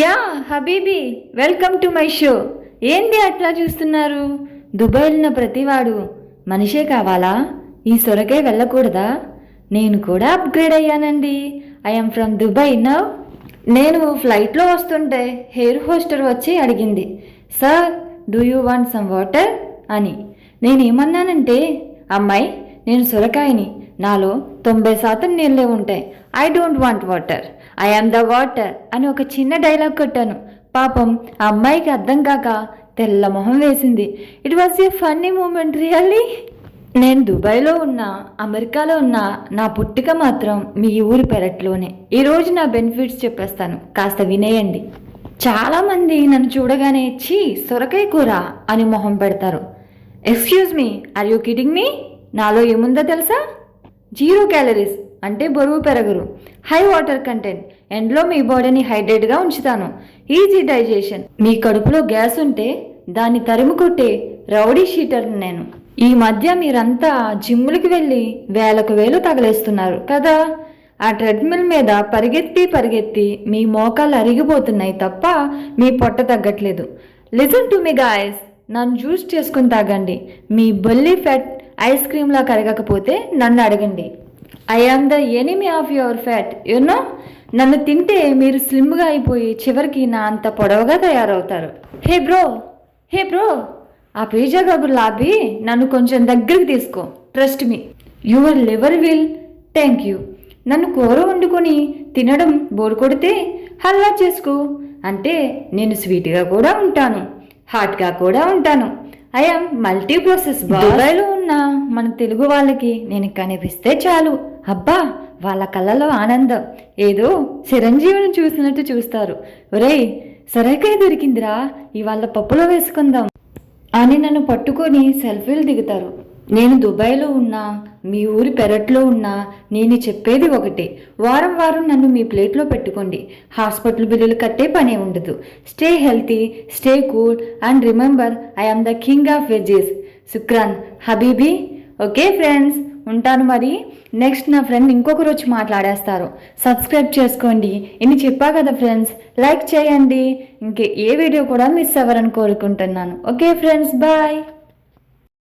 Yeah habibi, welcome to my show. ఏంది అట్లా చూస్తున్నారు? దుబాయ్ వెళ్ళిన ప్రతివాడు మనిషే కావాలా? ఈ సొరకాయ వెళ్ళకూడదా? నేను కూడా అప్గ్రేడ్ అయ్యానండి. I'm from Dubai now. నేను ఫ్లైట్లో వస్తుంటే హెయిర్ హోస్టర్ వచ్చి అడిగింది, sir do you want some water అని. నేనేమన్నానంటే, అమ్మాయి నేను సొరకాయని, నాలో 90% నీళ్ళే ఉంటాయి, I don't want water, I am the water అని ఒక చిన్న డైలాగ్ కొట్టాను. పాపం ఆ అమ్మాయికి అర్థం కాక తెల్ల మొహం వేసింది. It was a funny moment really. నేను దుబాయ్లో ఉన్నా, అమెరికాలో ఉన్నా, నా పుట్టిక మాత్రం మీ ఊరి పెరట్లోనే. ఈరోజు నా బెనిఫిట్స్ చెప్పేస్తాను, కాస్త వినేయండి. చాలామంది నన్ను చూడగానే ఛీ సొరకాయ కూర అని మొహం పెడతారు. Excuse me, are you kidding me? నాలో ఏముందో తెలుసా? 0 క్యాలరీస్, అంటే బరువు పెరగరు. హై వాటర్ కంటెంట్, ఎండ్లో మీ బాడీని హైడ్రేట్గా ఉంచుతాను. Easy digestion. మీ కడుపులో గ్యాస్ ఉంటే దాన్ని తరిమి కొట్టే రౌడీ షీటర్ని నేను. ఈ మధ్య మీరంతా జిమ్ములకి వెళ్ళి వేలకు వేలు తగలేస్తున్నారు కదా. ఆ ట్రెడ్మిల్ మీద పరిగెత్తి మీ మోకాళ్ళు అరిగిపోతున్నాయి తప్ప మీ పొట్ట తగ్గట్లేదు. లిసన్ టు మీ గాయస్, నన్ను జ్యూస్ చేసుకుని తాగండి. మీ బొల్లి ఫ్యాట్ ఐస్ క్రీమ్లా కరగకపోతే నన్ను అడగండి. I am the enemy of your fat you know. నన్ను తింటే మీరు స్లిమ్గా అయిపోయి చివరికి నా అంత పొడవుగా తయారవుతారు. హే బ్రో, ఆ పిజ్జా గులాబీ నన్ను కొంచెం దగ్గరికి తీసుకో. Trust me, your liver will thank you. నన్ను కూర వండుకొని తినడం బోర్ కొడితే హల్వా చేసుకో. అంటే నేను స్వీట్గా కూడా ఉంటాను, హాట్గా కూడా ఉంటాను. I'm multi process. దుబాయ్లో ఉన్న మన తెలుగు వాళ్ళకి నేను కనిపిస్తే చాలు, అబ్బా వాళ్ళ కళ్ళలో ఆనందం ఏదో చిరంజీవిని చూసినట్టు చూస్తారు. ఒరేయ్ సొరకాయ దొరికిందిరా, ఇవాళ పప్పులో వేసుకుందాం అని నన్ను పట్టుకొని సెల్ఫీలు దిగుతారు. నేను దుబాయ్లో ఉన్నా, మీ ఊరి పెరట్లో ఉన్నా, నేను చెప్పేది ఒకటే, వారం నన్ను మీ ప్లేట్లో పెట్టుకోండి. హాస్పిటల్ బిల్లులు కట్టే పనే ఉండదు. Stay healthy, stay cool and remember I am the king of veggies. శుక్రాన్ హబీబీ. ఓకే ఫ్రెండ్స్, ఉంటాను మరి. నెక్స్ట్ నా ఫ్రెండ్ ఇంకొకరు వచ్చి మాట్లాడేస్తారు. సబ్స్క్రైబ్ చేసుకోండి. ఇన్ని చెప్పా కదా ఫ్రెండ్స్, లైక్ చేయండి. ఇంకే ఏ వీడియో కూడా మిస్ అవ్వరని కోరుకుంటున్నాను. Okay friends, bye.